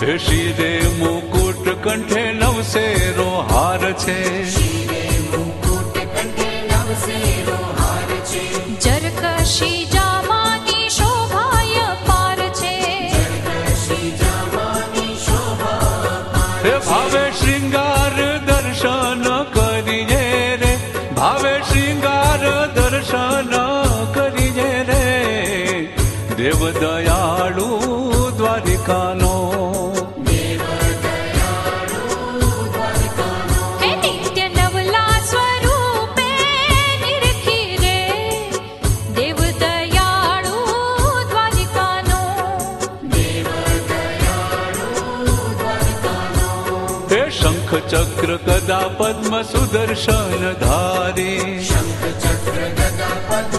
હે શિરે મુકુટ કંઠે નવસેરો હાર છે, જરકશી જામાની શોભાય પાર છે, હે ભાવે શ્રૃંગાર દર્શન કરીએ રે, ભાવે શ્રૃંગાર દર્શન કરીએ રે, દેવ દયાળુ દ્વારિકાનો, હે નિત્ય નવલા સ્વરૂપે નિરખી રે, દેવ દયાળુ દ્વારિકાનો, હે શંખ ચક્ર ગદા પદ્મ સુદર્શન ધારી, શંખ ચક્ર ગદા પદ્મ